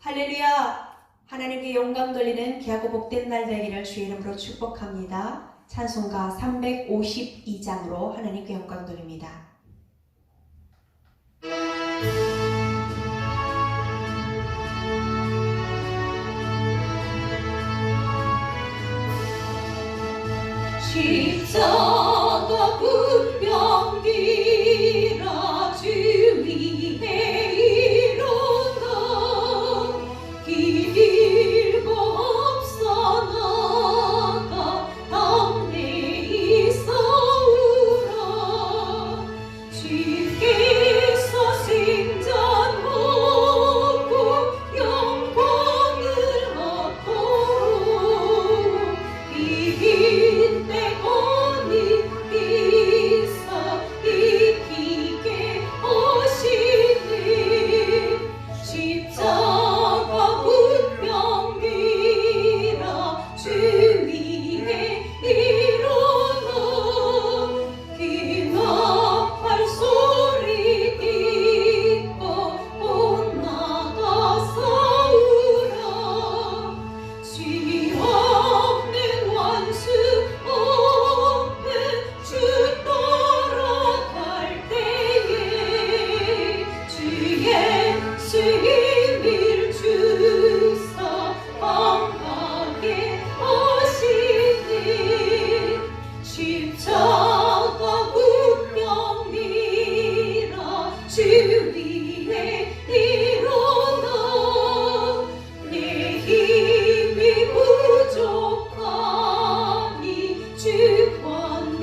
할렐루야! 하나님께 영광 돌리는 귀하고 복된 날 되기를 주의 이름으로 축복합니다. 찬송가 352장으로 하나님께 영광 돌립니다. 십자가 군병기라 주 위에 이루나 길 길고 없어 나가 담대히 싸우라 주께서 승전하고 영광을 얻도록 이긴 때거니 있어 이기게 하시니 십자가 운명이라 주 위에 일어나 기나팔 소리 듣고 못 나가 싸우라 죄 없는 원수 앞에 주 따라갈 때에 주 예수 힘을 주사 강하게 하시니 십자가 운명이라 주 위에 일어나 내 힘이 부족하니 주 권능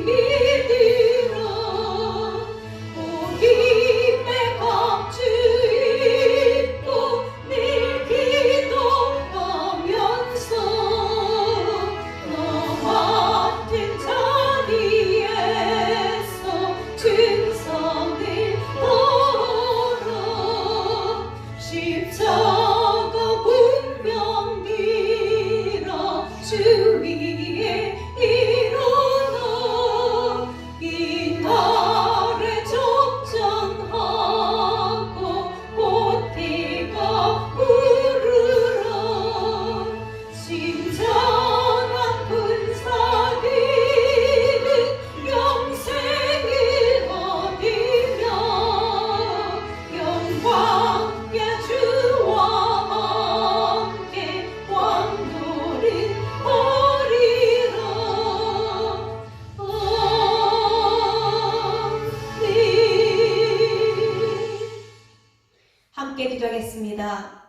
믿으라 복임의 감주 입고 늘 기도하면서 너 같은 자리에서 충성을 다하라 십자가 운명이라 주 위에 일어나 이 날에 적장하고 보태가 부르라 신전한 군사들은 영생을 얻으며 영광의 주와 함께 왕노를 하리라 아멘. 함께 기도하겠습니다.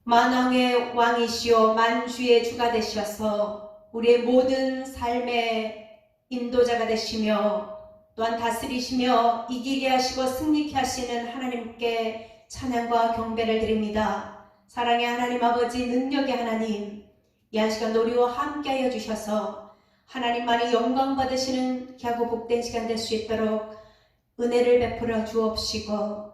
만왕의 왕이시오 만주의 주가 되셔서 우리의 모든 삶의 인도자가 되시며 또한 다스리시며 이기게 하시고 승리케 하시는 하나님께 찬양과 경배를 드립니다. 사랑의 하나님 아버지 능력의 하나님 이 한 시간 우리와 함께하여 주셔서 하나님만이 영광 받으시는 귀하고 복된 시간 될 수 있도록 은혜를 베풀어 주옵시고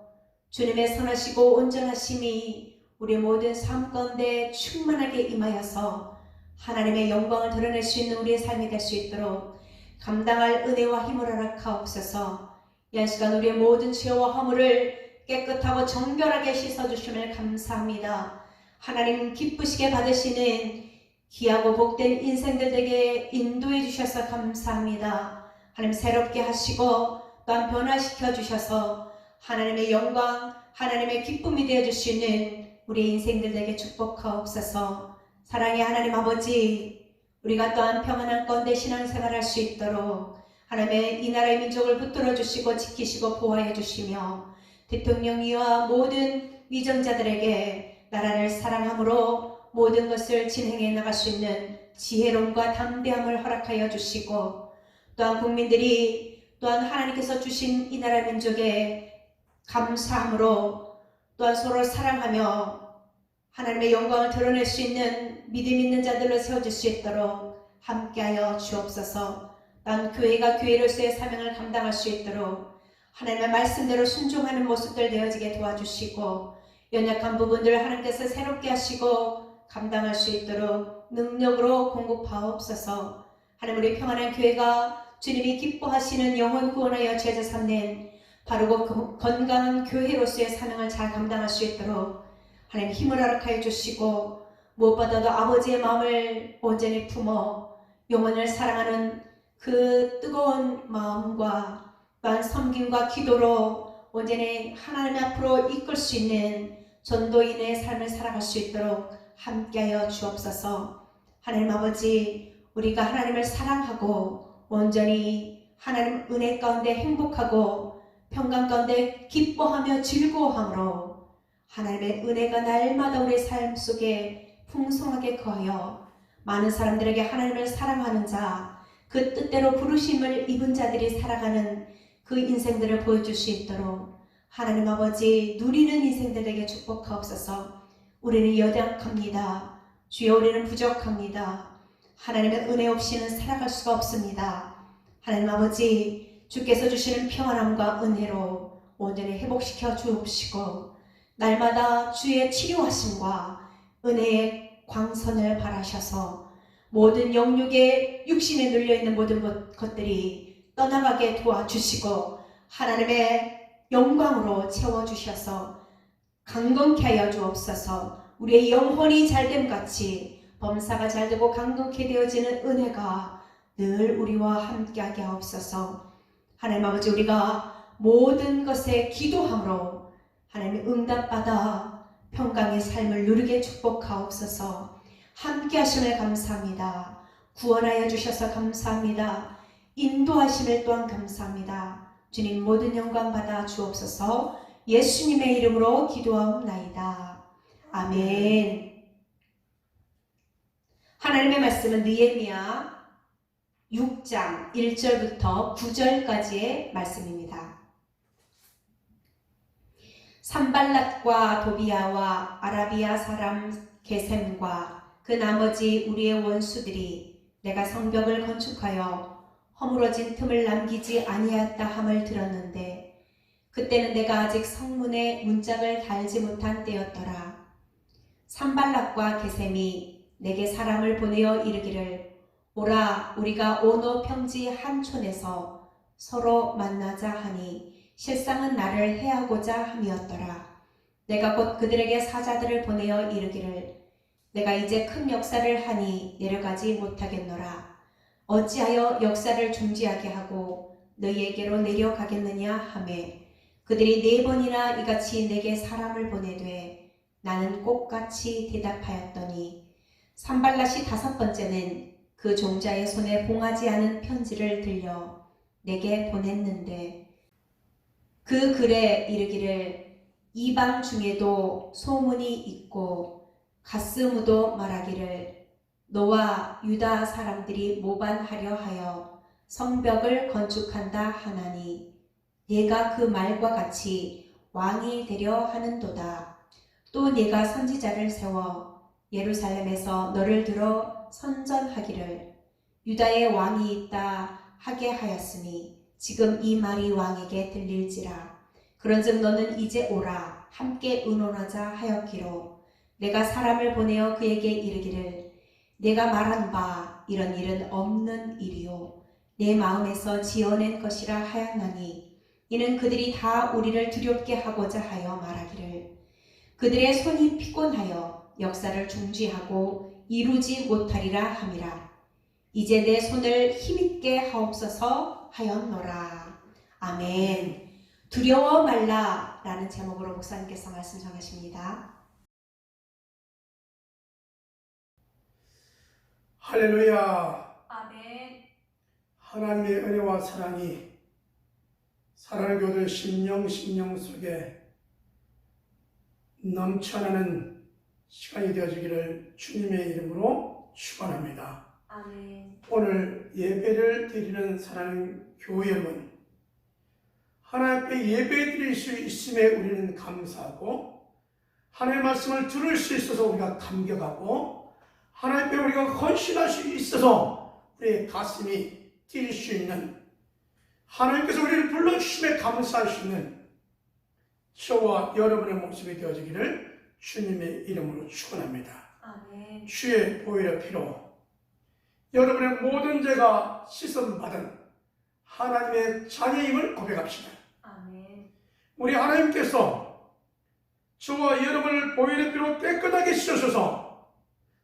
주님의 선하시고 온전하심이 우리 모든 삶 가운데 충만하게 임하여서 하나님의 영광을 드러낼 수 있는 우리의 삶이 될 수 있도록 감당할 은혜와 힘을 허락하옵소서. 이 한 시간 우리의 모든 죄와 허물을 깨끗하고 정결하게 씻어주심을 감사합니다. 하나님 기쁘시게 받으시는 귀하고 복된 인생들 되게 인도해 주셔서 감사합니다. 하나님 새롭게 하시고 또한 변화시켜 주셔서 하나님의 영광, 하나님의 기쁨이 되어 주시는 우리 인생들 되게 축복하옵소서. 사랑의 하나님 아버지 우리가 또한 평안한 가운데 신앙생활할 수 있도록 하나님의 이 나라의 민족을 붙들어 주시고 지키시고 보호해 주시며 대통령이와 모든 위정자들에게 나라를 사랑함으로 모든 것을 진행해 나갈 수 있는 지혜로움과 담대함을 허락하여 주시고 또한 국민들이 또한 하나님께서 주신 이 나라 민족에 감사함으로 또한 서로 사랑하며 하나님의 영광을 드러낼 수 있는 믿음 있는 자들로 세워질 수 있도록 함께하여 주옵소서. 또한 교회가 교회로서의 사명을 감당할 수 있도록 하나님의 말씀대로 순종하는 모습들 되어지게 도와주시고 연약한 부분들을 하나님께서 새롭게 하시고 감당할 수 있도록 능력으로 공급하옵소서. 하나님 우리 평안한 교회가 주님이 기뻐하시는 영혼 구원하여 제자 삼는 바르고 건강한 교회로서의 사명을 잘 감당할 수 있도록 하나님 힘을 허락하여 주시고, 무엇보다도 아버지의 마음을 온전히 품어 영혼을 사랑하는 그 뜨거운 마음과 또한 섬김과 기도로 온전히 하나님 앞으로 이끌 수 있는 전도인의 삶을 살아갈 수 있도록 함께하여 주옵소서. 하나님 아버지, 우리가 하나님을 사랑하고 온전히 하나님 은혜 가운데 행복하고 평강 가운데 기뻐하며 즐거워함으로 하나님의 은혜가 날마다 우리의 삶 속에 풍성하게 거하여 많은 사람들에게 하나님을 사랑하는 자, 그 뜻대로 부르심을 입은 자들이 살아가는 그 인생들을 보여줄 수 있도록 하나님 아버지 누리는 인생들에게 축복하옵소서. 우리는 연약합니다. 주여, 우리는 부족합니다. 하나님의 은혜 없이는 살아갈 수가 없습니다. 하나님 아버지, 주께서 주시는 평안함과 은혜로 온전히 회복시켜 주옵시고, 날마다 주의 치료하심과 은혜의 광선을 발하셔서 모든 영육에 육신에 눌려있는 모든 것들이 떠나가게 도와주시고 하나님의 영광으로 채워주셔서 강건케 하여 주옵소서. 우리의 영혼이 잘됨같이 범사가 잘되고 강건케 되어지는 은혜가 늘 우리와 함께하게 하옵소서. 하나님 아버지, 우리가 모든 것에 기도함으로 하나님의 응답받아 평강의 삶을 누리게 축복하옵소서. 함께 하심을 감사합니다. 구원하여 주셔서 감사합니다. 인도하심을 또한 감사합니다. 주님, 모든 영광 받아 주옵소서. 예수님의 이름으로 기도하옵나이다. 아멘. 하나님의 말씀은 느헤미야 6장 1절부터 9절까지의 말씀입니다. 산발랏과 도비아와 아라비아 사람 게셈과 그 나머지 우리의 원수들이 내가 성벽을 건축하여 허물어진 틈을 남기지 아니하였다 함을 들었는데, 그때는 내가 아직 성문에 문짝을 달지 못한 때였더라. 산발랏과 게셈이 내게 사람을 보내어 이르기를, 오라, 우리가 오노 평지 한 촌에서 서로 만나자 하니 실상은 나를 해하고자 함이었더라. 내가 곧 그들에게 사자들을 보내어 이르기를, 내가 이제 큰 역사를 하니 내려가지 못하겠노라. 어찌하여 역사를 중지하게 하고 너희에게로 내려가겠느냐 하매, 그들이 4번이나 이같이 내게 사람을 보내되 나는 꽃같이 대답하였더니, 산발랏이 5번째는 그 종자의 손에 봉하지 않은 편지를 들려 내게 보냈는데, 그 글에 이르기를, 이방 중에도 소문이 있고 가스무도 말하기를, 너와 유다 사람들이 모반하려 하여 성벽을 건축한다 하나니 네가 그 말과 같이 왕이 되려 하는도다. 또 네가 선지자를 세워 예루살렘에서 너를 들어 선전하기를, 유다의 왕이 있다 하게 하였으니 지금 이 말이 왕에게 들릴지라. 그런즉 너는 이제 오라, 함께 의논하자 하였기로 내가 사람을 보내어 그에게 이르기를, 내가 말한 바 이런 일은 없는 일이요 내 마음에서 지어낸 것이라 하였나니, 이는 그들이 다 우리를 두렵게 하고자 하여 말하기를, 그들의 손이 피곤하여 역사를 중지하고 이루지 못하리라 함이라. 이제 내 손을 힘있게 하옵소서 하였노라. 아멘. 두려워 말라 라는 제목으로 목사님께서 말씀 전하십니다. 할렐루야. 아멘. 하나님의 은혜와 사랑이 사랑의 교들 심령 속에 넘쳐나는 시간이 되어지기를 주님의 이름으로 축원합니다. 아멘. 오늘 예배를 드리는 사랑하는 교회 여러분, 하나님 앞에 예배 드릴 수 있음에 우리는 감사하고, 하나님의 말씀을 들을 수 있어서 우리가 감격하고, 하나님 앞에 우리가 헌신할 수 있어서 우리의 가슴이 뛸 수 있는, 하나님께서 우리를 불러주심에 감사할 수 있는 저와 여러분의 모습이 되어지기를 주님의 이름으로 축원합니다. 아멘. 주의 보혈의 피로 여러분의 모든 죄가 씻음받은 하나님의 자녀임을 고백합시다. 아멘. 우리 하나님께서 저와 여러분을 보혈의 피로 깨끗하게 씻으셔서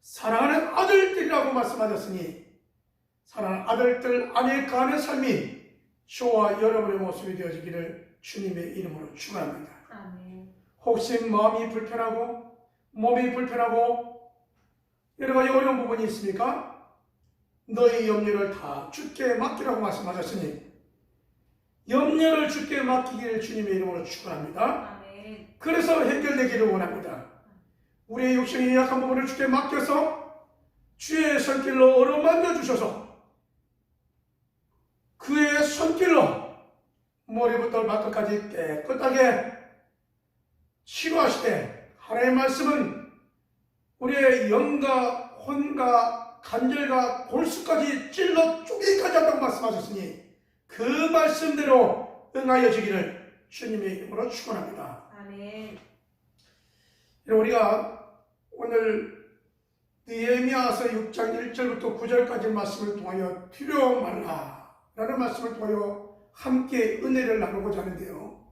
사랑하는 아들들이라고 말씀하셨으니 사랑하는 아들들 안에 거하는 삶이 저와 여러분의 모습이 되어지기를 주님의 이름으로 축원합니다. 아멘. 혹시 마음이 불편하고 몸이 불편하고 여러 가지 어려운 부분이 있습니까? 너희 염려를 다 주께 맡기라고 말씀하셨으니 염려를 주께 맡기기를 주님의 이름으로 축원합니다. 아멘. 그래서 해결되기를 원합니다. 우리의 육신의 약한 부분을 주께 맡겨서 주의 손길로 어루만져 주셔서 그의 손길로 머리부터 발끝까지 깨끗하게 치료하시되 하나님의 말씀은 우리의 영과 혼과 관절과 골수까지 찔러 쪼개기까지 한다고 말씀하셨으니 그 말씀대로 응하여 주기를 주님의 이름으로 축원합니다. 아멘. 우리가 오늘 느헤미야서 6장 1절부터 9절까지 말씀을 통하여 두려워 말라 라는 말씀을 통하여 함께 은혜를 나누고자 하는데요.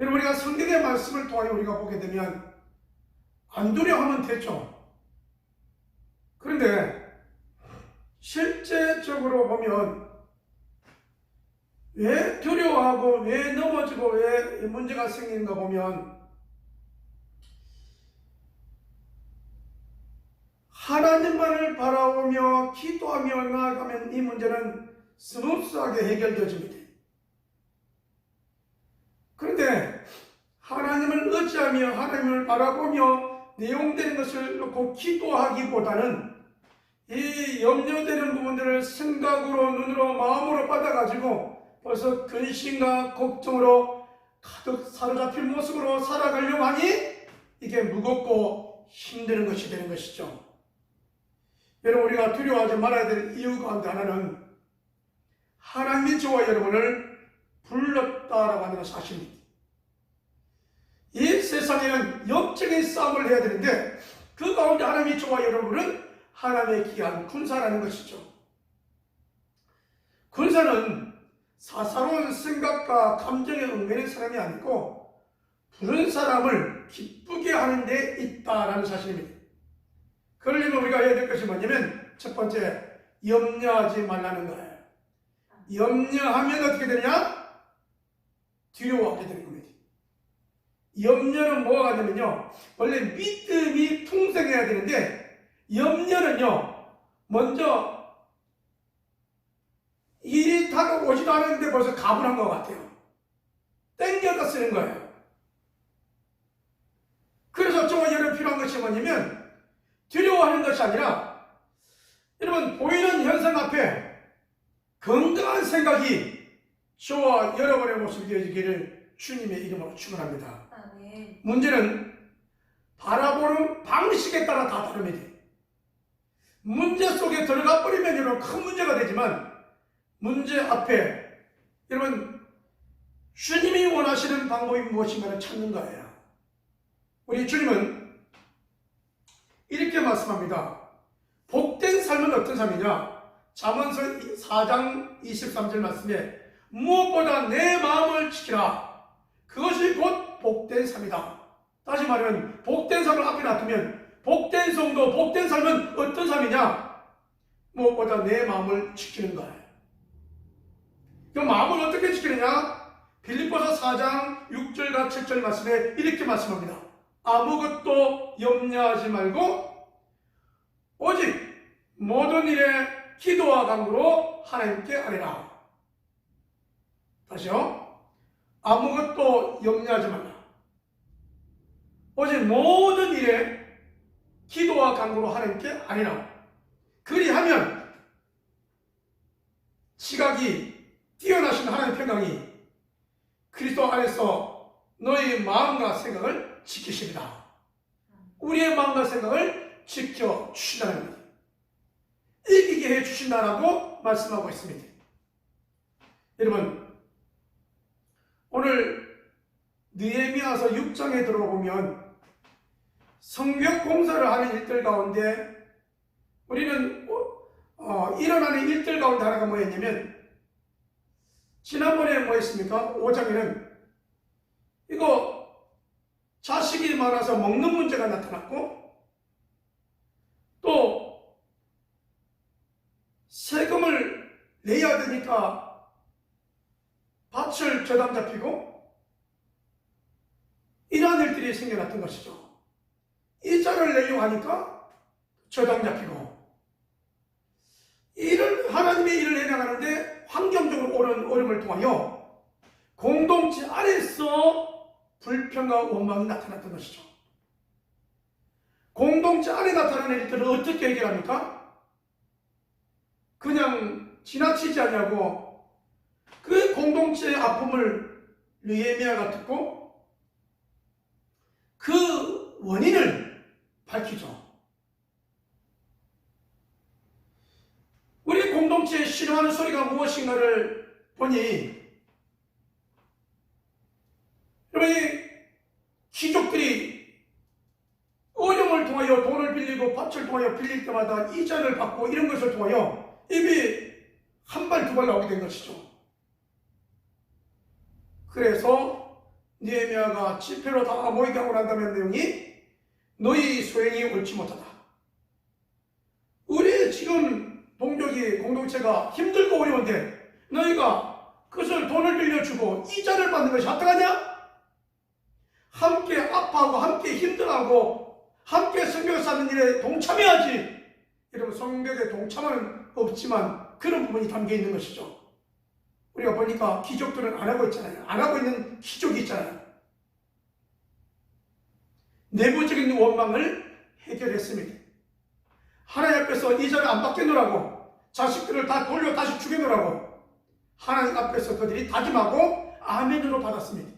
여러분, 우리가 성경의 말씀을 통하여 우리가 보게 되면 안 두려워하면 되죠. 그런데 실제적으로 보면 왜 두려워하고 왜 넘어지고 왜 문제가 생기는가 보면 하나님만을 바라보며 기도하며 나아가면 이 문제는 스무스하게 해결되어집니다. 그런데 하나님을 의지하며 하나님을 바라보며 내용되는 것을 놓고 기도하기보다는 이 염려되는 부분들을 생각으로 눈으로 마음으로 받아가지고 벌써 근심과 걱정으로 가득 사로잡힌 모습으로 살아가려고 하니 이게 무겁고 힘드는 것이 되는 것이죠. 여러분, 우리가 두려워하지 말아야 될 이유 가운데 하나는 하나님이 저와 여러분을 불렀다라고 하는 사실입니다. 이 세상에는 영적인 싸움을 해야 되는데 그 가운데 하나님이 저와 여러분은 하나님의 귀한 군사라는 것이죠. 군사는 사사로운 생각과 감정에 얽매이는 사람이 아니고 부른 사람을 기쁘게 하는 데 있다라는 사실입니다. 그러려면 우리가 해야 될 것이 뭐냐면 첫 번째, 염려하지 말라는 거예요. 염려하면 어떻게 되느냐? 두려워하게 되는 겁니다. 염려는 뭐가 되냐면요, 원래 믿음이 풍성해야 되는데 염려는요, 먼저 일이 다가오지도 않았는데 벌써 가분한 것 같아요. 땡겨다 쓰는 거예요. 그래서 저와 여러분 필요한 것이 뭐냐면 두려워하는 것이 아니라 여러분 보이는 현상 앞에 건강한 생각이 저와 여러분의 모습이 되어지기를 주님의 이름으로 축원합니다. 아멘. 문제는 바라보는 방식에 따라 다 다릅니다. 문제 속에 들어가 버리면 여러분 큰 문제가 되지만 문제 앞에 여러분 주님이 원하시는 방법이 무엇인가를 찾는 거예요. 우리 주님은 이렇게 말씀합니다. 복된 삶은 어떤 삶이냐? 잠언서 4장 23절 말씀에 무엇보다 내 마음을 지키라. 그것이 곧 복된 삶이다. 다시 말하면 복된 삶을 앞에 놔두면 복된 성도, 복된 삶은 어떤 삶이냐? 무엇보다 내 마음을 지키는 거예요. 그 마음을 어떻게 지키느냐? 빌립보서 4장 6절과 7절 말씀에 이렇게 말씀합니다. 아무것도 염려하지 말고 오직 모든 일에 기도와 간구로 하나님께 아뢰라. 다시요. 아무것도 염려하지 말라. 오직 모든 일에 기도와 간구로 하나님께 아뢰라. 그리하면 지각이 뛰어나신 하나님의 평강이 그리스도 안에서 너의 마음과 생각을 지키시리라. 우리의 마음과 생각을 지켜주신다는 겁니다. 이기게 해주신다라고 말씀하고 있습니다. 여러분, 오늘 느헤미야서 6장에 들어보면 성벽 공사를 하는 일들 가운데 우리는 일어나는 일들 가운데 하나가 뭐였냐면 지난번에 뭐 했습니까? 5장에는 이거 자식이 많아서 먹는 문제가 나타났고, 또 세금을 내야 되니까 밭을 저당 잡히고, 이러한 일들이 생겨났던 것이죠. 이자를 내려고 하니까 저당 잡히고, 하나님의 일을 해나가는데 환경적으로 오는 어려움을 통하여 공동체 안에서 불평과 원망이 나타났던 것이죠. 공동체 안에 나타나는 일들을 어떻게 해결합니까? 그냥 지나치지 않냐고 그 공동체의 아픔을 느헤미야가 듣고 그 원인을 밝히죠. 우리 공동체에 싫어하는 소리가 무엇인가를 보니, 여러분, 귀족들이 어려움을 통하여 돈을 빌리고 밭을 통하여 빌릴 때마다 이자를 받고 이런 것을 통하여 입이 한 발 두 발 나오게 된 것이죠. 그래서 느헤미야가 집회로 다 모이게 하고 난 다음에 내용이 너희 소행이 옳지 못하다. 우리 지금 동족이 공동체가 힘들고 어려운데 너희가 그것을 돈을 빌려주고 이자를 받는 것이 합당하냐? 함께 아파하고 함께 힘들어하고 함께 성벽을 쌓는 일에 동참해야지. 여러분, 성벽에 동참은 없지만 그런 부분이 담겨 있는 것이죠. 우리가 보니까 귀족들은 안 하고 있잖아요. 안 하고 있는 귀족이 있잖아요. 내부적인 원망을 해결했습니다. 하나님 앞에서 이자를 안 받겠노라고, 자식들을 다 돌려 다시 죽여놓으라고 하나님 앞에서 그들이 다짐하고 아멘으로 받았습니다.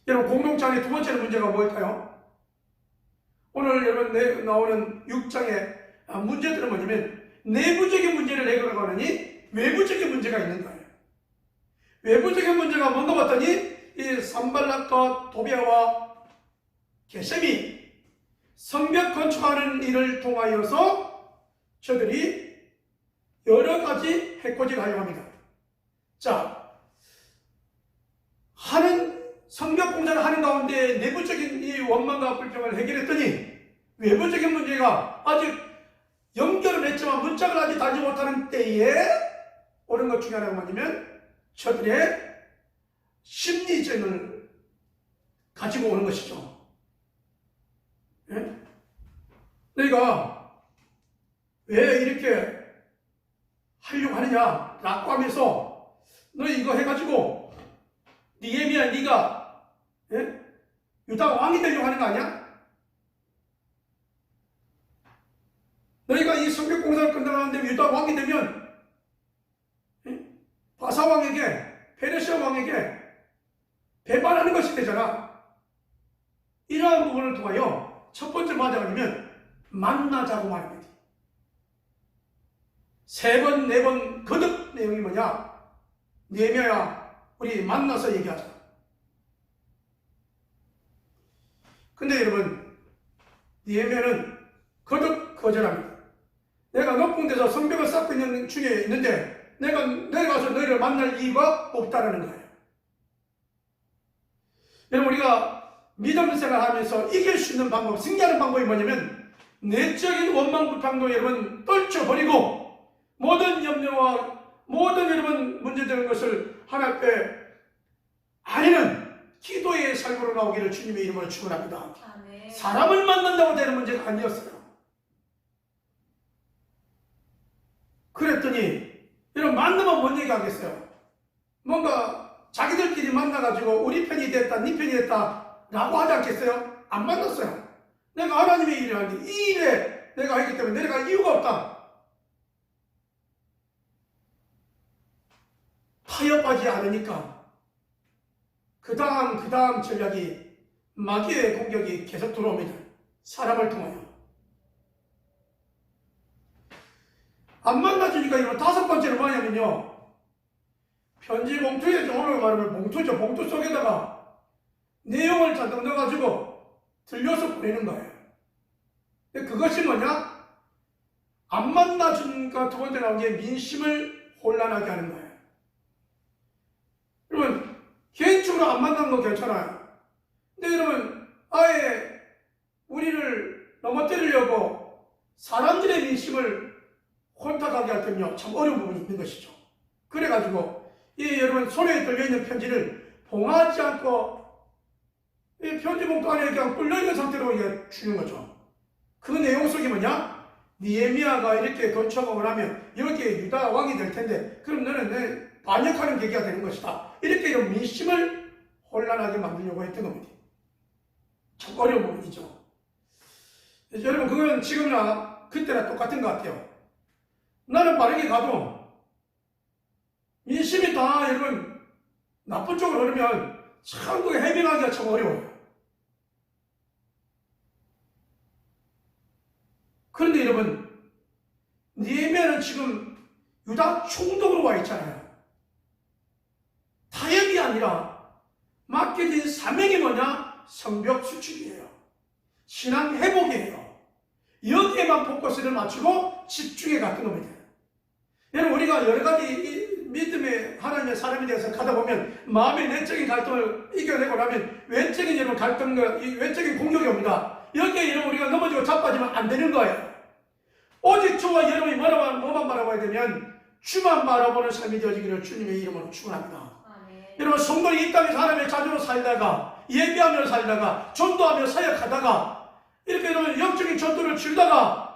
여러분, 공동체 안에 두 번째 문제가 뭘까요? 오늘 여러분 나오는 6장의 문제들은 뭐냐면, 내부적인 문제를 해결하고 하느니 외부적인 문제가 있는 거예요. 외부적인 문제가 뭔가 봤더니 이 산발락과 도비아와 게셈이 성벽 건축하는 일을 통하여서 저들이 여러 가지 해코지를 하려고 합니다. 자, 성벽 공사를 하는 가운데 내부적인 이 원망과 불평을 해결했더니 외부적인 문제가 아직 연결을 했지만 문짝을 아직 달지 못하는 때에 옳은 것 중에 하나가 뭐냐면 저들의 심리전을 가지고 오는 것이죠. 예? 너희가 왜 이렇게 하려고 하느냐 라고 하면서 너희 이거 해가지고 느헤미야 네가 유다 왕이 되려고 하는 거 아니야? 너희가 이 성벽 공사를 끝나가는데 유다 왕이 되면 바사 왕에게 페르시아 왕에게 배반하는 것이 되잖아. 이러한 부분을 통하여 첫 번째 맞아가면 만나자고 말합니다. 세 번, 네 번 거듭 내용이 뭐냐? 느헤미야야, 우리 만나서 얘기하자. 근데 여러분, 느헤미야는 거듭 거절합니다. 내가 높은 데서 성벽을 쌓고 있는 중에 있는데 내가 내려가서 너희를 만날 이유가 없다라는 거예요. 여러분, 우리가 믿음 생활하면서 이길 수 있는 방법, 승리하는 방법이 뭐냐면 내적인 원망 불평도 여러분 떨쳐버리고 모든 염려와 모든 여러분 문제되는 것을 하나님 앞에 아니는 기도의 삶으로 나오기를 주님의 이름으로 축원합니다. 아멘. 사람을 만난다고 되는 문제가 아니었어요. 그랬더니 여러분, 만나면 뭔 얘기 하겠어요? 뭔가 자기들끼리 만나가지고 우리 편이 됐다, 네 편이 됐다 라고 하지 않겠어요? 안 만났어요. 내가 하나님의 일을 하는데 이 일에 내가 하기 때문에 내가 이유가 없다. 타협하지 않으니까 그 다음 전략이 마귀의 공격이 계속 들어옵니다. 사람을 통하여. 안 만나주니까 이런 다섯 번째는 뭐냐면요, 편지 봉투에, 오늘 말하면 봉투죠. 봉투 속에다가 내용을 잔뜩 넣어가지고 들려서 보내는 거예요. 그것이 뭐냐? 안 만나준가 두 번째 나온 게 민심을 혼란하게 하는 거예요. 여러분, 개인적으로 안 만나는 거 괜찮아요. 근데 여러분, 아예 우리를 넘어뜨리려고 사람들의 민심을 혼탁하게 할 때는요, 참 어려운 부분이 있는 것이죠. 그래가지고, 이 여러분, 손에 들려있는 편지를 봉하지 않고, 이 편지봉투 안에 그냥 뚫려있는 상태로 이게 주는 거죠. 그 내용 속이 뭐냐? 느헤미야가 이렇게 건축을 하면 여기에 유다 왕이 될 텐데, 그럼 너는 내 반역하는 계기가 되는 것이다. 이렇게 이런 민심을 혼란하게 만들려고 했던 겁니다. 참 어려운 부분이죠. 여러분, 그건 지금이나 그때나 똑같은 것 같아요. 나는 빠르게 가도 민심이 다 여러분 나쁜 쪽으로 흐르면 참 그게 해명하기가 참 어려워요. 그런데 여러분, 느헤미야는 지금 유다 총독으로 와 있잖아요. 타협이 아니라 맡겨진 사명이 뭐냐? 성벽 수축이에요. 신앙 회복이에요. 여기에만 포커스를 맞추고 집중해 갔던 겁니다. 여러분, 우리가 여러 가지 믿음의 하나님의 사람이 되어서 가다 보면 마음의 내적인 갈등을 이겨내고 나면 외적인 여러분 갈등과 외적인 공격이 옵니다. 여기에 여러분 우리가 넘어지고 자빠지면 안 되는 거예요. 오직 주와 여러분이 뭐만 바라봐야 되면 주만 바라보는 삶이 되어지기를 주님의 이름으로 축원합니다. 여러분, 성도는 이 땅에서 하나님의 자녀로 살다가 예배하며 살다가 전도하며 사역하다가 이렇게 여러분 영적인 전도를 치르다가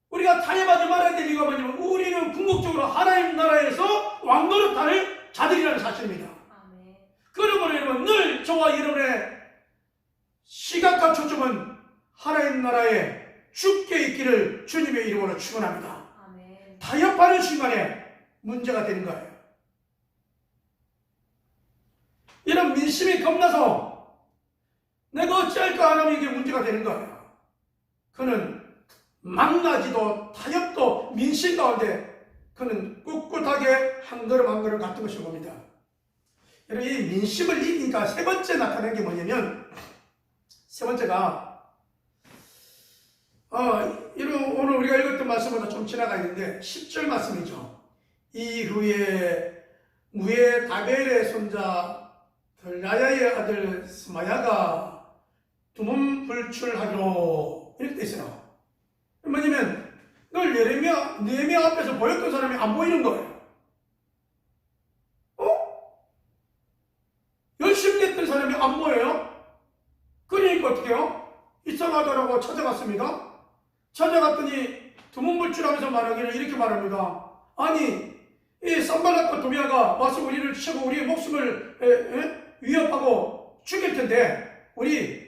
우리가 타협하지 말아야 될 이유가 뭐냐면 우리는 궁극적으로 하나님 나라에서 왕노릇할 자들이라는 사실입니다. 그러므로 여러분 늘 저와 여러분의 시각과 초점은 하나님 나라에 죽게 있기를 주님의 이름으로 축원합니다. 타협하는 순간에 문제가 되는 거예요. 이런 민심이 겁나서 내가 어찌할까 하면 이게 문제가 되는 거예요. 그는 망나지도 타협도 민심 가운데 그는 꿋꿋하게 한 걸음 한 걸음 갔던 것을 봅니다. 여러분, 이 민심을 이기니까 세 번째 나타난 게 뭐냐면, 세 번째가 오늘 우리가 읽었던 말씀보다 좀 지나가 있는데 10절 말씀이죠. 이후에 무에 다벨의 손자 들라야의 아들 스마야가 두문 불출하기로 이렇게 돼 있어요. 뭐냐면 늘 느헤미야 앞에서 보였던 사람이 안 보이는 거예요. 열심히 했던 사람이 안 보여요? 그러니까 어떻게 해요? 이상하다라고 찾아갔습니다. 찾아갔더니 두문불출하면서 말하기를 이렇게 말합니다. 아니, 이 산발락과 도비아가 와서 우리를 치고 우리의 목숨을 위협하고 죽일 텐데 우리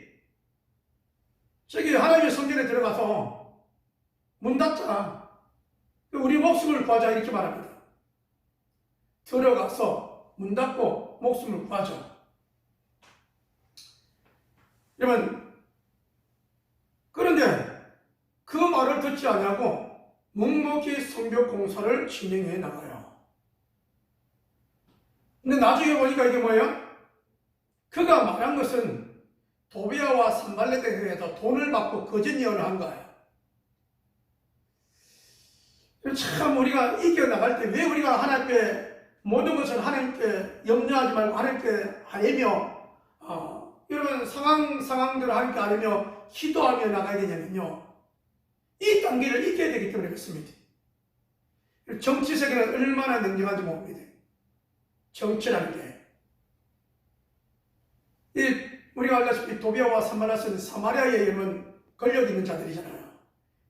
저기 하나님의 성전에 들어가서 문 닫자. 우리 목숨을 구하자 이렇게 말합니다. 들어가서 문 닫고 목숨을 구하자. 여러분, 그런데 그 말을 듣지 않냐고 묵묵히 성벽 공사를 진행해 나가요. 근데 나중에 보니까 이게 뭐예요? 그가 말한 것은 도비아와 산발렛에 의해서 돈을 받고 거짓 예언을 한 거예요. 참 우리가 이겨나갈 때 왜 우리가 하나님께 모든 것을 하나님께 염려하지 말고 하나님께 아뢰며 이런 상황들을 하나님께 아뢰며 기도하며 나가야 되냐면요, 이 단계를 이겨야 되기 때문에 그렇습니다. 정치 세계는 얼마나 냉정한지 모릅니다. 정치라는 게 우리가 알다시피 도비아와 산발렛은 사마리아에 이런 권력 있는 자들이잖아요.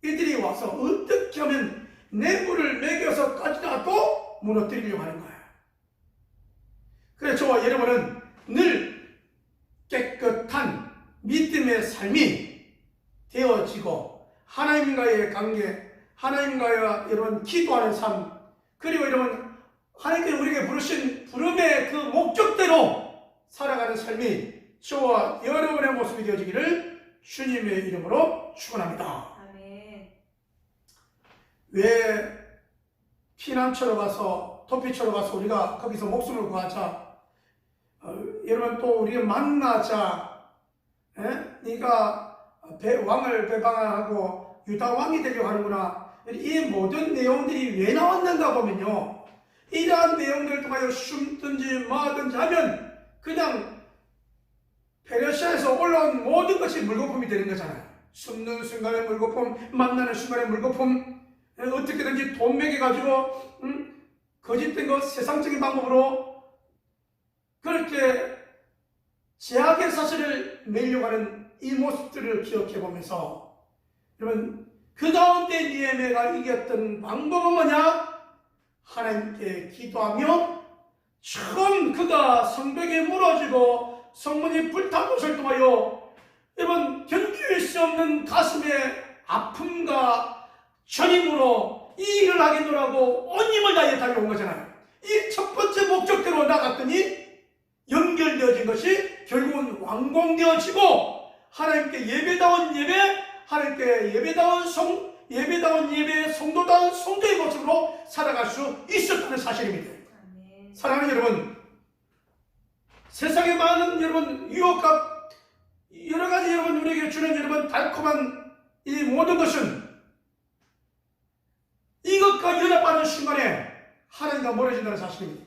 이들이 와서 어떻게 하면 내부를 매겨서까지라도 무너뜨리려고 하는 거예요. 그래서 저와 여러분은 늘 깨끗한 믿음의 삶이 되어지고 하나님과의 관계, 하나님과 여러분 기도하는 삶, 그리고 여러분 하나님께 우리에게 부르신 부름의 그 목적대로 살아가는 삶이 저와 여러분의 모습이 되어지기를 주님의 이름으로 축원합니다. 아멘. 왜 피난처로 가서 도피처로 가서 우리가 거기서 목숨을 구하자, 여러분 또 우리를 만나자, 네가 왕을 배방하고 유다 왕이 되려고 하는구나, 이 모든 내용들이 왜 나왔는가 보면요, 이러한 내용들을 통하여 숨든지 마든지 하면 그냥 페르시아에서 올라온 모든 것이 물거품이 되는 거잖아요. 숨는 순간에 물거품, 만나는 순간에 물거품, 어떻게든지 돈 매겨가지고 거짓된 것, 세상적인 방법으로 그렇게 제약의 사실을 내려고 하는 이 모습들을 기억해 보면서, 여러분, 그 가운데 니에미아가 이겼던 방법은 뭐냐? 하나님께 기도하며 처음 그가 성벽에 무너지고 성문이 불탄 것을 통하여 여러분 견딜 수 없는 가슴의 아픔과 전임으로 이 일을 하겠노라고 온 힘을 다해 달려온 거잖아요. 이 첫 번째 목적대로 나갔더니 연결되어진 것이 결국은 완공되어지고 하나님께 예배다운 예배, 하나님께 예배다운 예배, 성도다운 성도의 모습으로 살아갈 수 있었다는 사실입니다. 사랑하는 여러분, 세상에 많은 여러분 유혹과 여러 가지 여러분 우리에게 주는 여러분 달콤한 이 모든 것은 이것과 연합하는 순간에 하나님과 멀어진다는 사실입니다.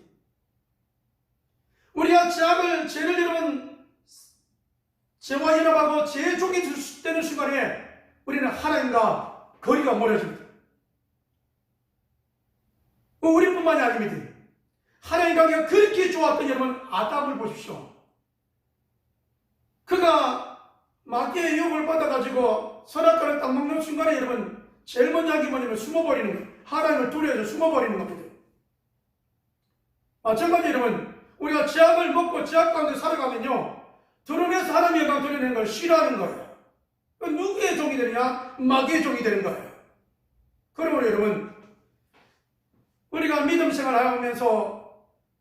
우리가 죄를 여러분 죄와 연합하고 죄의 종이 되는 순간에 우리는 하나님과 거리가 멀어집니다. 우리뿐만이 아닙니다. 하나님 관계가 그렇게 좋았던 여러분 아담을 보십시오. 그가 마귀의 유혹을 받아가지고 선악과를 딱 먹는 순간에 여러분 제일 먼저 한 게 뭐냐면 숨어버리는 거예요. 하나님을 두려워해서 숨어버리는 겁니다. 마찬가지 여러분, 우리가 죄악을 먹고 죄악 가운데 살아가면요, 드러내서 하나님의 영광 드러내는 걸 싫어하는 거예요. 누구의 종이 되느냐? 마귀의 종이 되는 거예요. 그러므로 여러분, 우리가 믿음 생활을 하면서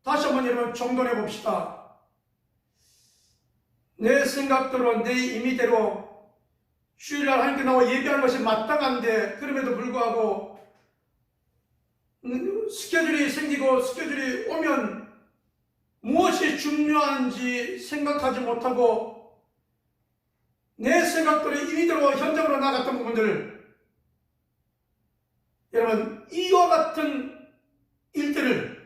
다시 한번 여러분 정돈해 봅시다. 내 생각대로 내 임의대로 주일날 하나님께 나와 예배하는 것이 마땅한데 그럼에도 불구하고 스케줄이 생기고 스케줄이 오면 무엇이 중요한지 생각하지 못하고 내 생각대로 임의대로 현장으로 나갔던 부분들, 여러분 이와 같은 일들을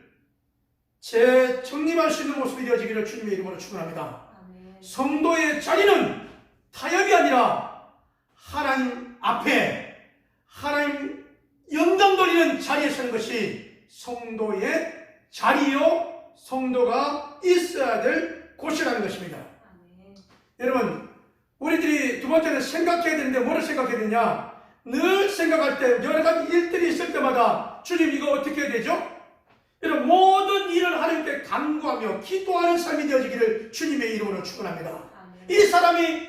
재정립할 수 있는 모습이 되어지기를 주님의 이름으로 축원합니다. 성도의 자리는 타협이 아니라 하나님 앞에 하나님 영광 돌리는 자리에 서는 것이 성도의 자리요, 성도가 있어야 될 곳이라는 것입니다. 여러분, 우리들이 두 번째는 생각해야 되는데 뭐를 생각해야 되냐? 늘 생각할 때 여러 가지 일들이 있을 때마다 주님 이거 어떻게 해야 되죠? 이런 모든 일을 하나님께 간구하며 기도하는 삶이 되어지기를 주님의 이름으로 축원합니다. 이 사람이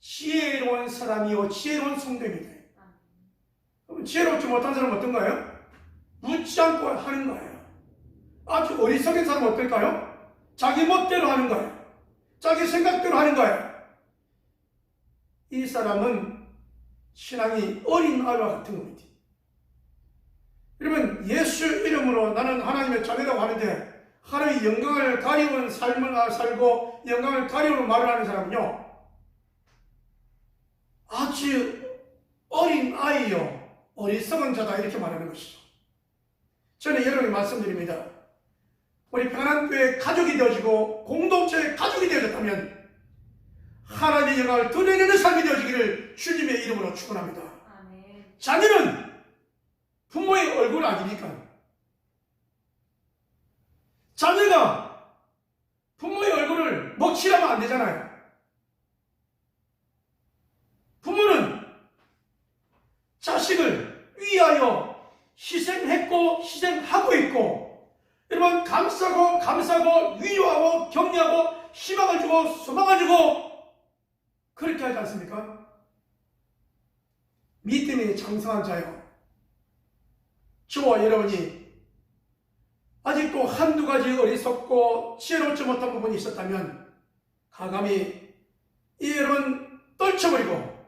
지혜로운 사람이요 지혜로운 성도입니다. 지혜롭지 못한 사람은 어떤가요? 묻지 않고 하는 거예요. 아주 어리석은 사람은 어떨까요? 자기 멋대로 하는 거예요. 자기 생각대로 하는 거예요. 이 사람은 신앙이 어린 아이와 같은 겁니다. 여러분, 예수 이름으로 나는 하나님의 자녀라고 하는데 하나님의 영광을 가리운 삶을 살고 영광을 가리우는 말을 하는 사람은요, 아주 어린 아이요 어리석은 자다 이렇게 말하는 것이죠. 저는 여러분께 말씀드립니다. 우리 평안교회 가족이 되어지고 공동체의 가족이 되어졌다면 하나님의 영광을 드러내는 삶이 되어지기를 주님의 이름으로 축원합니다. 자녀는 부모의 얼굴 아닙니까? 자녀가 부모의 얼굴을 먹칠하면 안 되잖아요. 부모는 자식을 위하여 희생했고 희생하고 있고, 여러분 감싸고 위로하고 격려하고 희망을 주고 소망을 주고 그렇게 하지 않습니까? 믿음이 장성한 자요, 저와 여러분이 아직도 한두 가지 어리석고 지혜롭지 못한 부분이 있었다면 가감히 이 여러분 떨쳐버리고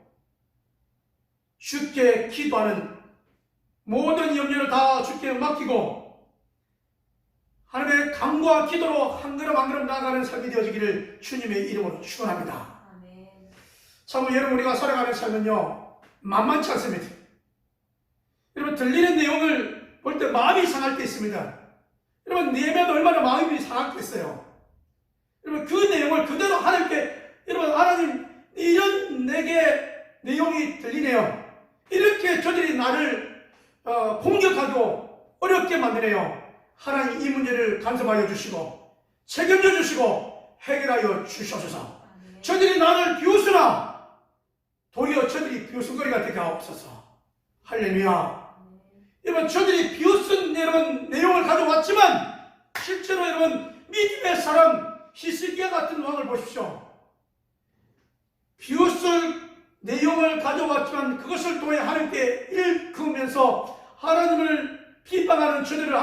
주께 기도하는 모든 염려를 다 주께 맡기고 하나님의 간구와 기도로 한 걸음 한 걸음 나아가는 삶이 되어지기를 주님의 이름으로 축원합니다. 참 여러분, 우리가 살아가는 삶은요 만만치 않습니다. 여러분 들리는 내용을 볼 때 마음이 상할 때 있습니다. 여러분 내면도 얼마나 마음이 상했겠어요. 여러분 그 내용을 그대로 하나님께 여러분 하나님 이런 내게 내용이 들리네요. 이렇게 저들이 나를 공격하고 어렵게 만드네요. 하나님 이 문제를 간섭하여 주시고 책임져 주시고 해결하여 주시옵소서. 저들이 나를 비웃으나 도리어 저들이 비웃음거리가 되게 하옵소서. 할렐루야. 여러분 저들이 비웃은 여러분 내용을 가져왔지만 실제로 여러분 믿음의 사람 히스기야 같은 왕을 보십시오. 비웃을 내용을 가져왔지만 그것을 통해 하나님께 일으키면서 하나님을 비방하는 저들을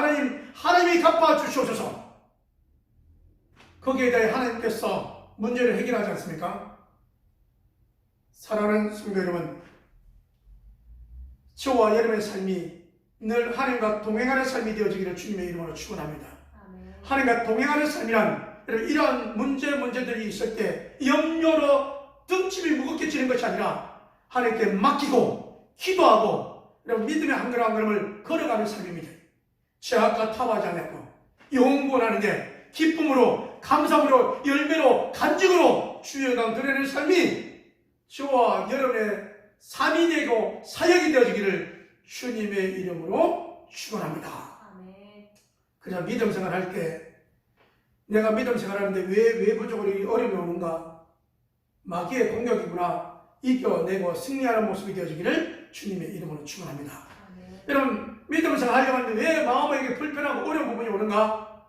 하나님이 갚아 주시옵소서. 거기에 대해 하나님께서 문제를 해결하지 않습니까? 사랑하는 성도 여러분, 저와 여러분의 삶이 늘 하나님과 동행하는 삶이 되어지기를 주님의 이름으로 축원합니다. 하나님과 동행하는 삶이란 여러분 이러한 문제들이 있을 때 염려로 등짐이 무겁게 지는 것이 아니라 하나님께 맡기고 기도하고 여러분 믿음의 한 걸음 한 걸음을 걸어가는 삶입니다. 제약과 타워하지 않고 영원하는데 기쁨으로 감사함으로 열매로 간증으로 주의 영광 드러내는 삶이 저와 여러분의 삶이 되고 사역이 되어지기를 주님의 이름으로 축원합니다. 그냥 믿음 생활할 때 내가 믿음 생활하는데 왜 외부적으로 어려움이 오는가? 마귀의 공격이구나. 이겨내고 승리하는 모습이 되어지기를 주님의 이름으로 축원합니다. 여러분 믿음 생활하려고 하는데 왜 마음에게 불편하고 어려운 부분이 오는가?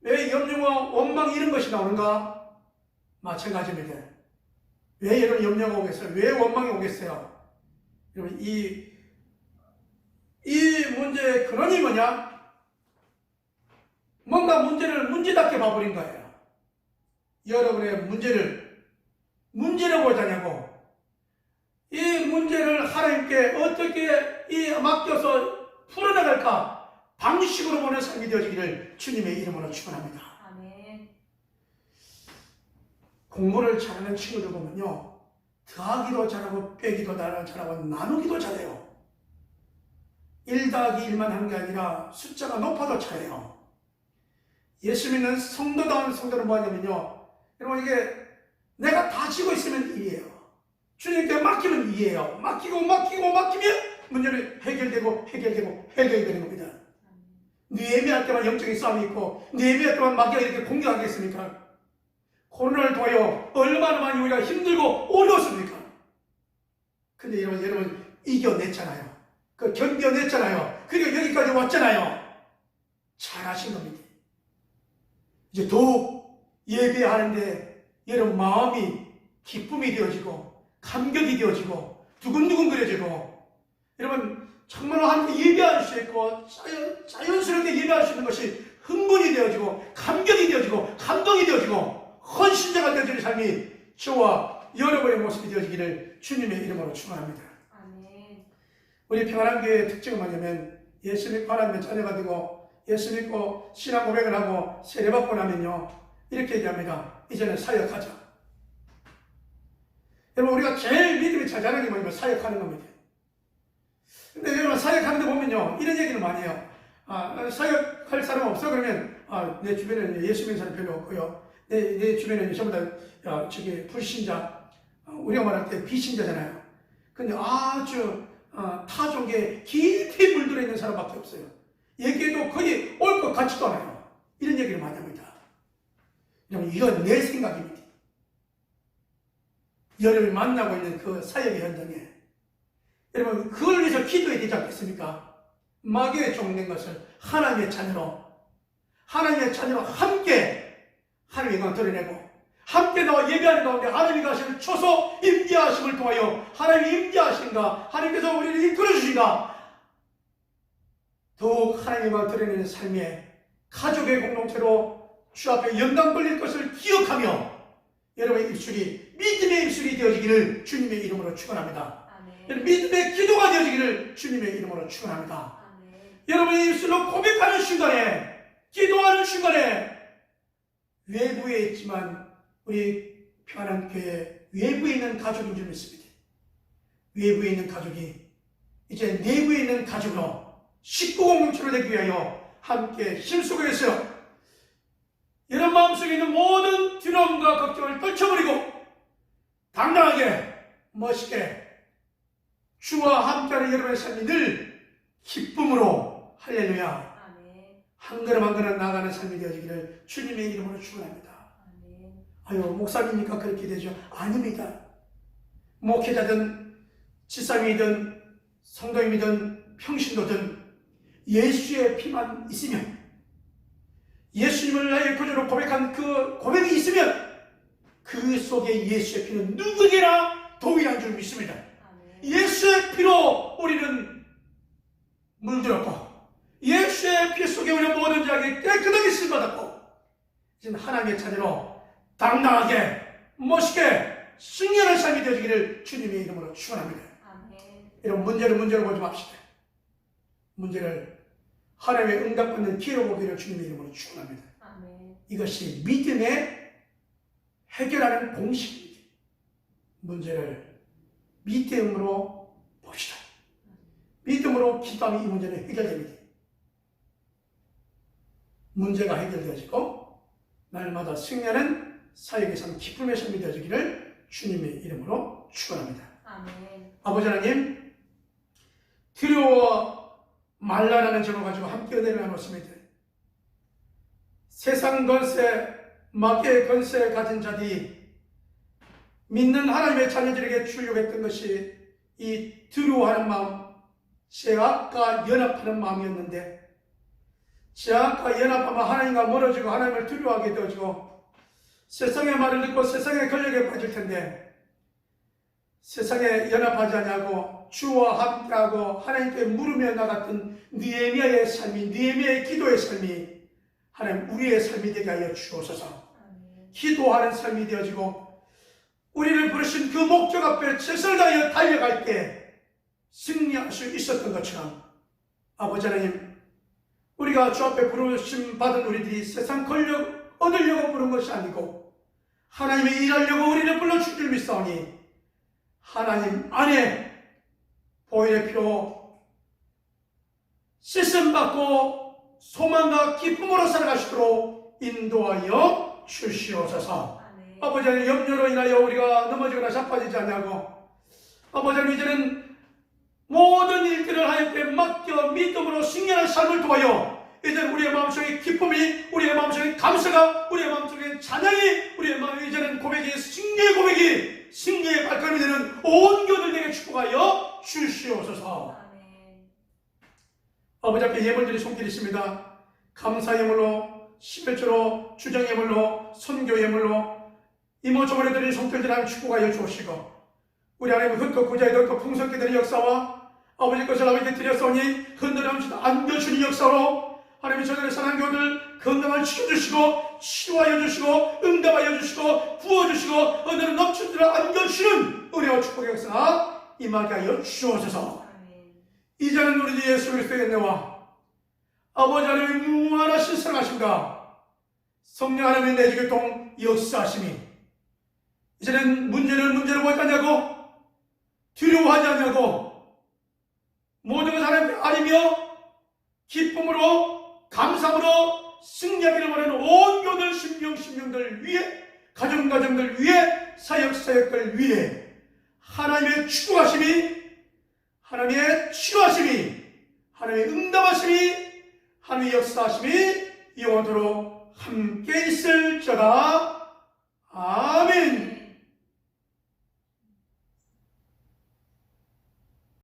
왜 염려와 원망 이런 것이 나오는가? 마찬가지입니다. 왜 여러분 염려가 오겠어요? 왜 원망이 오겠어요? 여러분 이 문제의 근원이 뭐냐? 뭔가 문제를 문제답게 봐버린 거예요. 여러분의 문제를 문제로 보자냐고. 이 문제를 하나님께 어떻게 맡겨서 풀어나갈까 방식으로 보는 삶이 되어지기를 주님의 이름으로 축원합니다. 공부를 잘하는 친구들 보면요, 더하기도 잘하고 빼기도 잘하고 나누기도 잘해요. 1 더하기 1만 하는 게 아니라 숫자가 높아도 잘해요. 예수 믿는 성도다운 성도는 뭐냐면요, 여러분 이게 내가 다 지고 있으면 1이에요. 주님께 맡기면 2예요. 맡기면 문제는 해결되고 해결이 되는 겁니다. 느헤미야 때만 영적인 싸움이 있고 느헤미야 때만 마귀가 이렇게 공격하겠습니까? 코로나를 통하여 얼마나 많이 우리가 힘들고 어려웠습니까? 근데 여러분 이겨냈잖아요. 견뎌냈잖아요. 그리고 여기까지 왔잖아요. 잘하신 겁니다. 이제 더욱 예배하는데 여러분 마음이 기쁨이 되어지고 감격이 되어지고 두근두근 그려지고 여러분 정말로 하나님께 예배할 수 있고 자연스럽게 예배할 수 있는 것이 흥분이 되어지고 감격이 되어지고 감동이 되어지고 헌신자가 되어지는 삶이 저와 여러분의 모습이 되어지기를 주님의 이름으로 축원합니다. 우리 평안한교회의 특징은 뭐냐면 예수 믿고 하나님의 자녀가 되고 예수 믿고 신앙 고백을 하고 세례받고 나면요 이렇게 얘기합니다. 이제는 사역하자. 여러분 우리가 제일 믿음이 자잘하는 게 뭐냐면 사역하는 겁니다. 근데 여러분 사역하는 데 보면요 이런 얘기를 많이 해요. 사역할 사람 없어? 그러면 내 주변에는 예수 믿는 사람 별로 없고요. 내 주변에는 전부 다 불신자, 우리가 말할 때 비신자잖아요. 근데 아주 타종계에 깊이 물들어 있는 사람밖에 없어요. 얘기해도 거의 올 것 같지도 않아요. 이런 얘기를 많이 합니다. 여러분 이건 내 생각입니다. 여러분이 만나고 있는 그 사역의 현장에 여러분 그걸 위해서 기도해야 되지 않겠습니까? 마귀의 종된 것을 하나님의 자녀로 함께 하나님의 영광을 드러내고 함께 나와 예배하는 가운데 하나님이 가시는 초소 임재하심을 통하여 하나님이 임재하신가 하나님께서 우리를 이끌어 주신가 더욱 하나님의 영광을 드러내는 삶에 가족의 공동체로 주 앞에 영광 돌릴 것을 기억하며 여러분의 입술이 믿음의 입술이 되어지기를 주님의 이름으로 축원합니다. 믿음의 기도가 되어지기를 주님의 이름으로 축원합니다. 여러분의 입술로 고백하는 순간에 기도하는 순간에 외부에 있지만 우리 평안한 교회 외부에 있는 가족인 줄 믿습니다. 외부에 있는 가족이 이제 내부에 있는 가족으로 식구 공동체로 되기 위하여 함께 힘쓰고 있어요. 여러분 마음속에 있는 모든 두려움과 걱정을 떨쳐버리고 당당하게 멋있게 주와 함께하는 여러분의 삶이 늘 기쁨으로 할렐루야 아멘. 한 걸음 한 걸음 나아가는 삶이 되어지기를 주님의 이름으로 축원합니다. 아멘. 아유 목사님이니까 그렇게 되죠? 아닙니다. 목회자든 지사님이든 성도님이든 평신도든 예수의 피만 있으면 예수님을 나의 구주로 고백한 그 고백이 있으면 그 속에 예수의 피는 누구에게나 동일한 줄 믿습니다. 아멘. 예수의 피로 우리는 물들었고 예수의 피 속에 우리는 모든 자에게 깨끗하게 쓰임받았고 이제는 하나님의 자녀로 당당하게 멋있게 승리하는 삶이 되어지기를 주님의 이름으로 축원합니다. 아멘. 여러분 문제를 보지 맙시다. 문제를 하나님의 응답받는 기회로 보기를 주님의 이름으로 축원합니다. 아멘. 이것이 믿음의 해결하는 공식입니다. 문제를 믿음으로 봅시다. 믿음으로 기도하면 이 문제는 해결됩니다. 문제가 해결되어지고 날마다 승리하는 사역의 삶, 기쁨의 삶이 되어지기를 주님의 이름으로 축원합니다. 아멘. 아버지 하나님, 두려워 말라라는 제목 가지고 함께 은혜를 나눴습니다. 세상 권세, 마귀의 권세 가진 자들이 믿는 하나님의 자녀들에게 주려고 했던 것이 이 두려워하는 마음, 죄악과 연합하는 마음이었는데 죄악과 연합하면 하나님과 멀어지고 하나님을 두려워하게 되어지고 세상의 말을 듣고 세상의 권력에 빠질 텐데 세상에 연합하지 않냐고 주와 함께하고 하나님께 물으며 나갔던 느헤미야의 삶이 느헤미야의 기도의 삶이 하나님 우리의 삶이 되게 하여 주옵소서. 기도하는 삶이 되어지고 우리를 부르신 그 목적 앞에 최선을 다하여 달려갈 때 승리할 수 있었던 것처럼 아버지 하나님 우리가 주 앞에 부르심 받은 우리들이 세상 권력 얻으려고 부른 것이 아니고 하나님의 일하려고 우리를 불러준 줄 믿사오니 하나님 안에 보혈의 피로 씻음받고 소망과 기쁨으로 살아가시도록 인도하여 주시옵소서. 아멘. 아버지 하나님 염려로 인하여 우리가 넘어지거나 자빠지지 않냐고 아버지 하나님 이제는 모든 일들을 하나님께 맡겨 믿음으로 승리하는 삶을 통하여 이제 우리의 마음속에 기쁨이 우리의 마음속에 감사가 우리의 마음속에 찬양이 우리의 마음에 이제는 고백이 승리의 고백이 승리의 발걸음이 되는 온 교들에게 축복하여 주시옵소서. 아멘. 아버지 앞에 예물들이 손길이 있습니다. 감사 예물로 십일조로 주정 예물로 선교 예물로 이모저모에 드린 손길들 하나님 축복하여 주시고 우리 하나님 흙고 구자에 넣고 풍성케 되는 역사와 아버지 것을 아버지께 드렸사오니 흔들함 안겨주는 역사로 하나님의 저들의 사랑하는 교들 건강을 지켜주시고 치유하여 주시고 응답하여 주시고 부어주시고 은혜를 넘치도록 안겨주시는 은혜와 축복의 역사 임하게 하여 주옵소서. 아멘. 이제는 우리 주 예수 그리스도의 은혜와 아버지 하나님의 무한하신 사랑하심과 성령 하나님의 내주의 동 역사하심이 이제는 문제를 문제로 보지 않냐고 두려워하지 않냐고 모든 것 하나님께 아리며 기쁨으로 감사함으로 승리하기를 원하는 온 교들 신명들 위해 가정들 위해 사역들 위해 하나님의 축복하심이 하나님의 치유하심이 하나님의 응답하심이 하나님의 역사하심이 영원토록 함께 있을지어다.